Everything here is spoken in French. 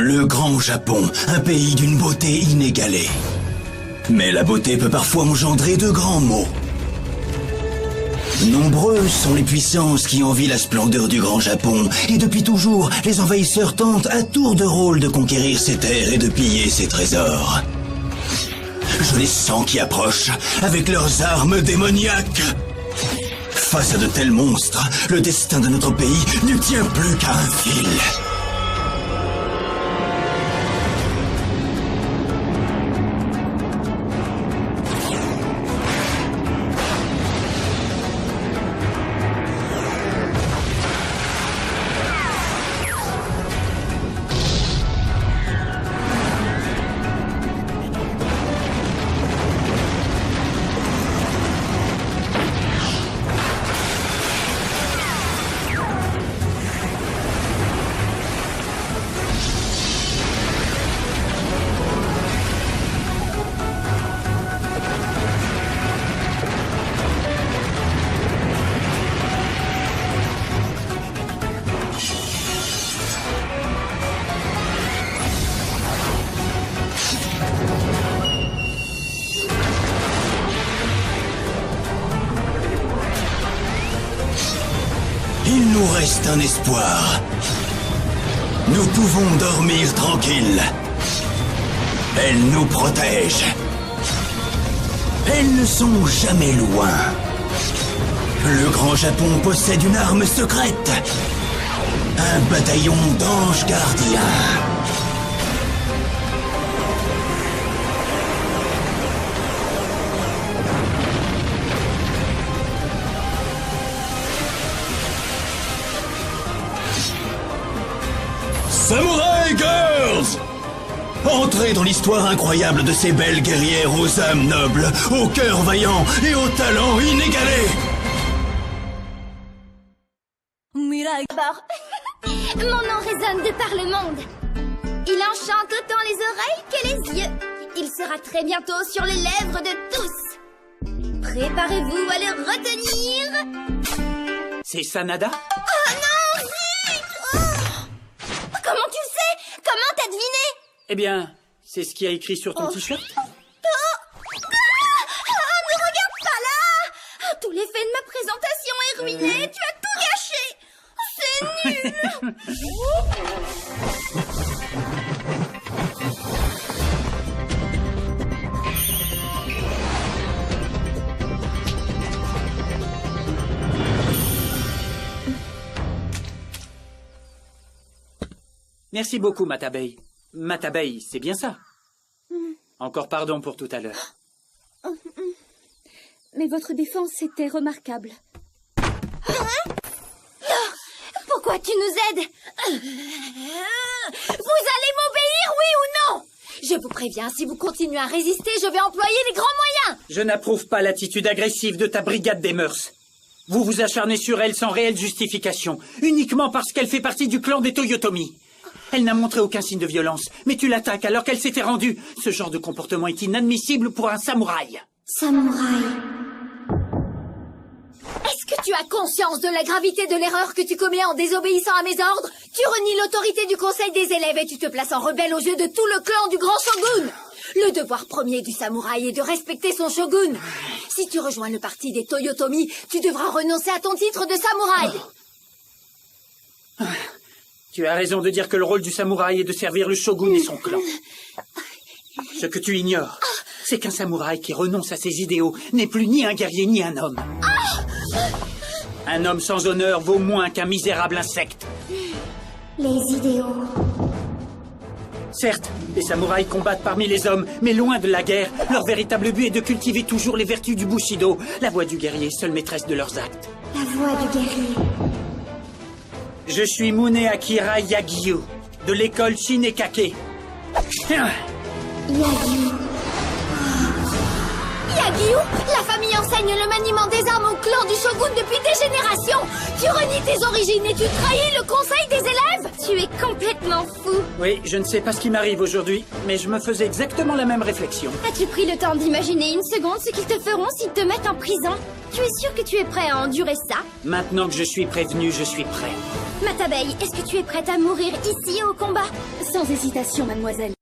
Le Grand Japon, un pays d'une beauté inégalée. Mais la beauté peut parfois engendrer de grands maux. Nombreuses sont les puissances qui envient la splendeur du Grand Japon, et depuis toujours, les envahisseurs tentent à tour de rôle de conquérir ses terres et de piller ses trésors. Je les sens qui approchent, avec leurs armes démoniaques. Face à de tels monstres, le destin de notre pays ne tient plus qu'à un fil. Il nous reste un espoir. Nous pouvons dormir tranquilles. Elles nous protègent. Elles ne sont jamais loin. Le Grand Japon possède une arme secrète. Un bataillon d'anges gardiens. Samurai Girls! Entrez dans l'histoire incroyable de ces belles guerrières aux âmes nobles, aux cœurs vaillants et aux talents inégalés! D'abord, mon nom résonne de par le monde. Il enchante autant les oreilles que les yeux. Il sera très bientôt sur les lèvres de tous. Préparez-vous à le retenir. C'est Sanada? Oh non, zut! Oh. Comment tu le sais? Comment t'as deviné? Eh bien, c'est ce qu'il y a écrit sur ton t-shirt. Ne regarde pas là! Tout l'effet de ma présentation est ruiné. Tu as tout gâché. C'est nul. Merci beaucoup, Matabei. Matabei, c'est bien ça. Encore pardon pour tout à l'heure. Mais votre défense était remarquable. Pourquoi tu nous aides? Vous allez m'obéir, oui ou non? Je vous préviens, si vous continuez à résister, je vais employer les grands moyens. Je n'approuve pas l'attitude agressive de ta brigade des mœurs. Vous vous acharnez sur elle sans réelle justification, uniquement parce qu'elle fait partie du clan des Toyotomi. Elle n'a montré aucun signe de violence, mais tu l'attaques alors qu'elle s'était rendue. Ce genre de comportement est inadmissible pour un samouraï. Samouraï. Est-ce que tu as conscience de la gravité de l'erreur que tu commets en désobéissant à mes ordres? Tu renies l'autorité du conseil des élèves et tu te places en rebelle aux yeux de tout le clan du grand shogun. Le devoir premier du samouraï est de respecter son shogun. Si tu rejoins le parti des Toyotomi, tu devras renoncer à ton titre de samouraï. Tu as raison de dire que le rôle du samouraï est de servir le shogun et son clan. Ce que tu ignores, c'est qu'un samouraï qui renonce à ses idéaux n'est plus ni un guerrier ni un homme. Un homme sans honneur vaut moins qu'un misérable insecte. Les idéaux. Certes, les samouraïs combattent parmi les hommes, mais loin de la guerre, leur véritable but est de cultiver toujours les vertus du Bushido, la voie du guerrier, seule maîtresse de leurs actes. La voix du guerrier. Je suis Mune Akira Yagyu, de l'école Shinekake. Yagyu. Yagyu, la famille enseigne le maniement des armes au clan du shogun depuis des générations. Tu renies tes origines et tu trahis le conseil des élèves. Tu Tu es complètement fou. Oui, je ne sais pas ce qui m'arrive aujourd'hui, mais je me faisais exactement la même réflexion. As-tu pris le temps d'imaginer une seconde ce qu'ils te feront s'ils te mettent en prison? Tu es sûr que tu es prêt à endurer ça? Maintenant que je suis prévenu, je suis prêt. Matabeille, est-ce que tu es prête à mourir ici au combat? Sans hésitation, mademoiselle.